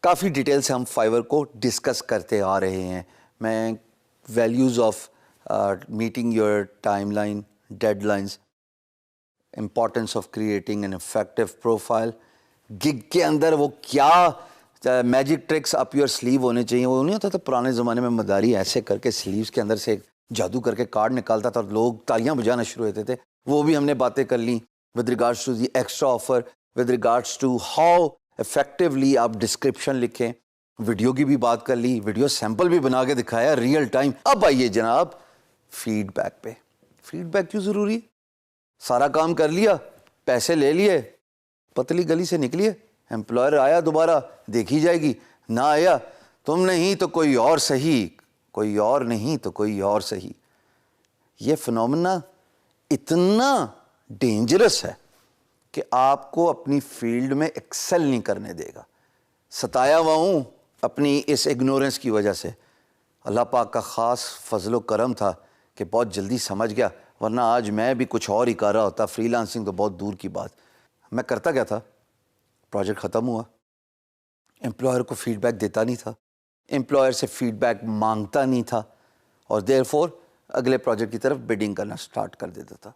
काफ़ी डिटेल से हम फाइवर को डिस्कस करते आ रहे हैं। मैं values of meeting your timeline, deadlines, importance of creating an effective profile, gig के अंदर वो क्या magic tricks up your sleeve होने चाहिए। वो नहीं होता था पुराने ज़माने में मदारी ऐसे करके स्लीव्स के अंदर से जादू करके कार्ड निकालता था और लोग तालियां बजाना शुरू होते थे। वो भी हमने बातें कर ली with regards to the extra offer, with regards to how effectively आप डिस्क्रिप्शन लिखें। वीडियो की भी बात कर ली, वीडियो सैंपल भी बना के दिखाया रियल टाइम। अब आइए जनाब फीडबैक पे। फीडबैक क्यों ज़रूरी है? सारा काम कर लिया, पैसे ले लिए, पतली गली से निकलिए, एम्प्लॉयर आया दोबारा देखी जाएगी, ना आया तुम नहीं तो कोई और सही, कोई और नहीं तो कोई और सही। ये फिनोमेना इतना डेंजरस है कि आपको अपनी फील्ड में एक्सेल नहीं करने देगा। सताया हुआ हूँ अपनी इस इग्नोरेंस की वजह से। अल्लाह पाक का ख़ास फजलो करम था कि बहुत जल्दी समझ गया, वरना आज मैं भी कुछ और ही कर रहा होता। फ्रीलांसिंग तो बहुत दूर की बात। मैं करता क्या था, प्रोजेक्ट ख़त्म हुआ, एम्प्लॉयर को फीडबैक देता नहीं था, एम्प्लॉयर से फीडबैक मांगता नहीं था और देयरफॉर अगले प्रोजेक्ट की तरफ बिडिंग करना स्टार्ट कर देता था।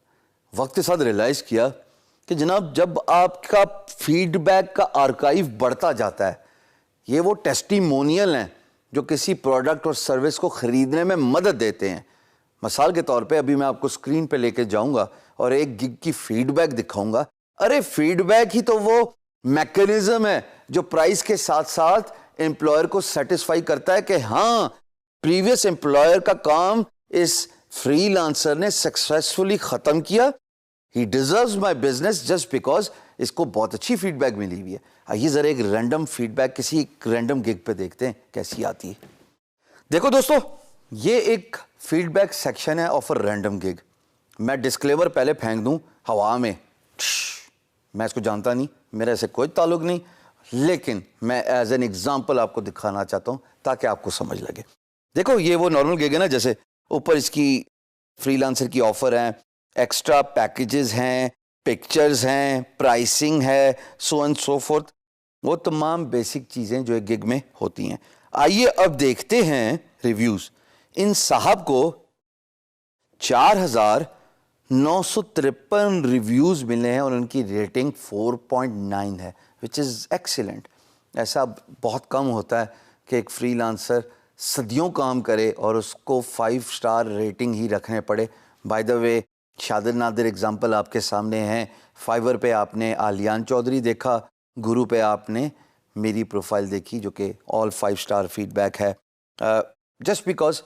वक्त के साथ रियलाइज़ किया कि जनाब जब आपका फीडबैक का आर्काइव बढ़ता जाता है, ये वो टेस्टिमोनियल हैं जो किसी प्रोडक्ट और सर्विस को ख़रीदने में मदद देते हैं। मिसाल के तौर पे अभी मैं आपको स्क्रीन पे लेके जाऊंगा और एक गिग की फीडबैक दिखाऊंगा। अरे फीडबैक ही तो वो मैकेनिज्म है जो प्राइस के साथ साथ एम्प्लॉयर को सेटिस्फाई करता है कि हाँ, प्रीवियस एम्प्लॉयर का काम इस फ्रीलांसर ने सक्सेसफुली ख़त्म किया। ही deserves my business just because इसको बहुत अच्छी फीडबैक मिली हुई है। आइए ज़रा एक रैंडम फीडबैक किसी एक रैंडम गिग पे देखते हैं कैसी आती है। देखो दोस्तों, ये एक फीडबैक सेक्शन है ऑफ अ रैंडम गिग। मैं डिस्क्लेमर पहले फेंक दूं हवा में, मैं इसको जानता नहीं, मेरा ऐसे कोई ताल्लुक नहीं, लेकिन मैं एज एन एग्जाम्पल आपको दिखाना चाहता हूं ताकि आपको समझ लगे। देखो ये वो नॉर्मल गिग है ना, जैसे ऊपर इसकी फ्रीलांसर की ऑफर है, एक्स्ट्रा पैकेजेस हैं, पिक्चर्स हैं, प्राइसिंग है, सो एंड सो फोर्थ, वो तमाम बेसिक चीज़ें जो एक गिग में होती हैं। आइए अब देखते हैं रिव्यूज़। इन साहब को 4,953 रिव्यूज़ मिले हैं और उनकी रेटिंग 4.9 है, विच इज़ एक्सीलेंट। ऐसा बहुत कम होता है कि एक फ्रीलांसर सदियों काम करे और उसको 5 स्टार रेटिंग ही रखने पड़े। बाय द वे, शादिर नादिर एग्जाम्पल आपके सामने हैं। फाइवर पे आपने आलियान चौधरी देखा, गुरु पे आपने मेरी प्रोफाइल देखी जो कि ऑल 5 स्टार फीडबैक है। Just because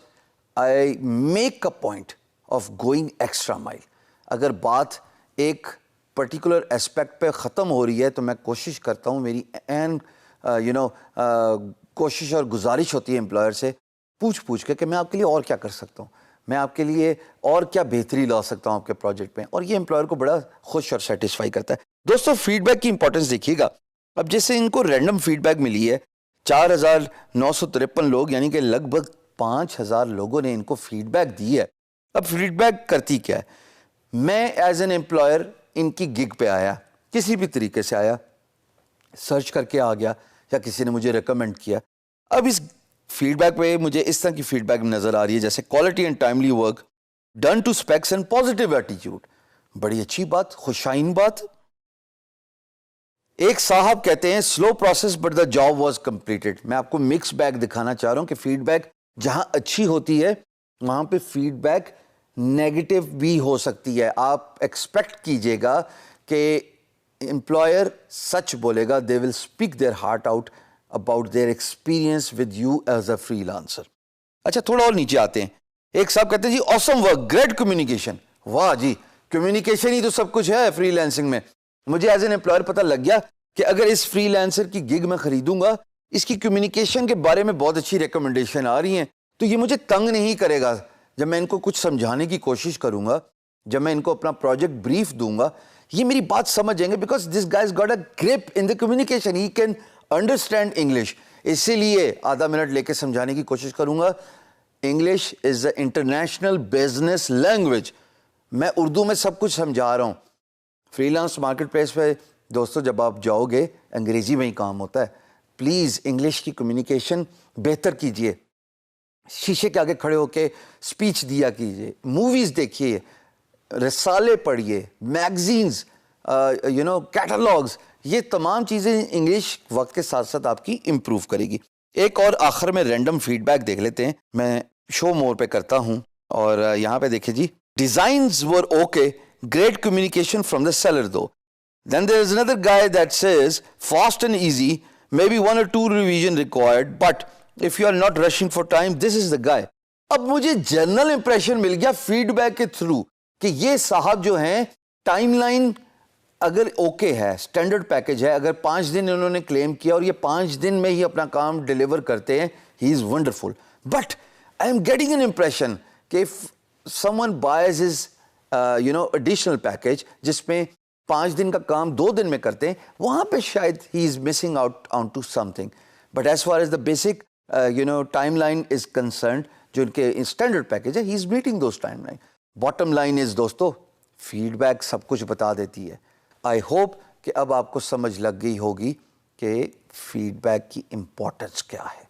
I make a point of going extra mile. अगर बात एक पर्टिकुलर एस्पेक्ट पे ख़त्म हो रही है तो मैं कोशिश करता हूँ, मेरी एन कोशिश और गुजारिश होती है एम्प्लॉयर से पूछ के कि मैं आपके लिए और क्या कर सकता हूँ, मैं आपके लिए और क्या बेहतरी ला सकता हूँ आपके प्रोजेक्ट में, और ये एम्प्लॉयर को बड़ा खुश और सेटिस्फाई करता है। दोस्तों फीडबैक की इंपॉर्टेंस देखिएगा। अब जैसे इनको रैंडम फीडबैक मिली है, 4,953 लोग यानी कि लगभग 5,000 लोगों ने इनको फीडबैक दी है। अब फीडबैक करती क्या है? मैं एज एन एम्प्लॉयर इनकी गिग पे आया, किसी भी तरीके से आया, सर्च करके आ गया या किसी ने मुझे रिकमेंड किया। अब इस फीडबैक पे मुझे इस तरह की फीडबैक नजर आ रही है, जैसे quality and timely work, done to specs and positive attitude. बड़ी अच्छी बात, खुशाइन बात। एक साहब कहते हैं slow process but the job was completed. मैं आपको मिक्स बैग दिखाना चाह रहा हूं कि फीडबैक जहां अच्छी होती है वहां पे फीडबैक नेगेटिव भी हो सकती है। आप एक्सपेक्ट कीजिएगा कि एम्प्लॉयर सच बोलेगा, they will speak their heart out about their experience with you as a freelancer. अच्छा, थोड़ा और नीचे आते हैं। एक साहब कहते हैं जी ऑसम वर्क, ग्रेट कम्युनिकेशन। वाह जी, कम्युनिकेशन ही तो सब कुछ है फ्रीलांसिंग में। मुझे एज एन एम्प्लॉयर पता लग गया कि अगर इस फ्रीलांसर की गिग में खरीदूंगा, इसकी कम्युनिकेशन के बारे में बहुत अच्छी रिकमेंडेशन आ रही हैं, तो ये मुझे तंग नहीं करेगा जब मैं इनको कुछ समझाने की कोशिश करूंगा, जब मैं इनको अपना प्रोजेक्ट ब्रीफ दूंगा, ये मेरी बात समझ जाएंगे because this guys got a grip in the communication, he can understand English. इसीलिए आधा मिनट लेके समझाने की कोशिश करूंगा। English is the international business language. मैं उर्दू में सब कुछ समझा रहा हूं। फ्रीलांस मार्केट प्लेस पे दोस्तों जब आप जाओगे अंग्रेजी में ही काम होता है। प्लीज़ इंग्लिश की कम्युनिकेशन बेहतर कीजिए, शीशे के आगे खड़े होकर स्पीच दिया कीजिए, मूवीज़ देखिए, रसाले पढ़िए, मैगजीन्स, कैटलॉग्स, ये तमाम चीज़ें इंग्लिश वक्त के साथ साथ आपकी इम्प्रूव करेगी। एक और आखिर में रैंडम फीडबैक देख लेते हैं, मैं शो मोर पे करता हूँ और यहाँ पे देखिए जी, designs were okay, great communication from the seller though. Then there is another guy that says fast and easy, maybe 1 or 2 revision required, but if you are not rushing for time, this is the guy. अब मुझे general impression मिल गया feedback के through कि ये साहब जो हैं, timeline अगर ओके है, स्टैंडर्ड पैकेज है, अगर 5 दिन इन्होंने क्लेम किया और ये 5 दिन में ही अपना काम डिलीवर करते हैं, he is wonderful. But I am getting an impression कि if someone buys his additional package जिसमें 5 दिन का काम 2 दिन में करते हैं, वहां पे शायद he is missing out on to something. But as far as the basic timeline is concern, जो इनके स्टैंडर्ड पैकेज है, he is meeting those timeline. Bottom line is दोस्तों, फीडबैक सब कुछ बता देती है। आई होप कि अब आपको समझ लग गई होगी कि फीडबैक की इंपॉर्टेंस क्या है।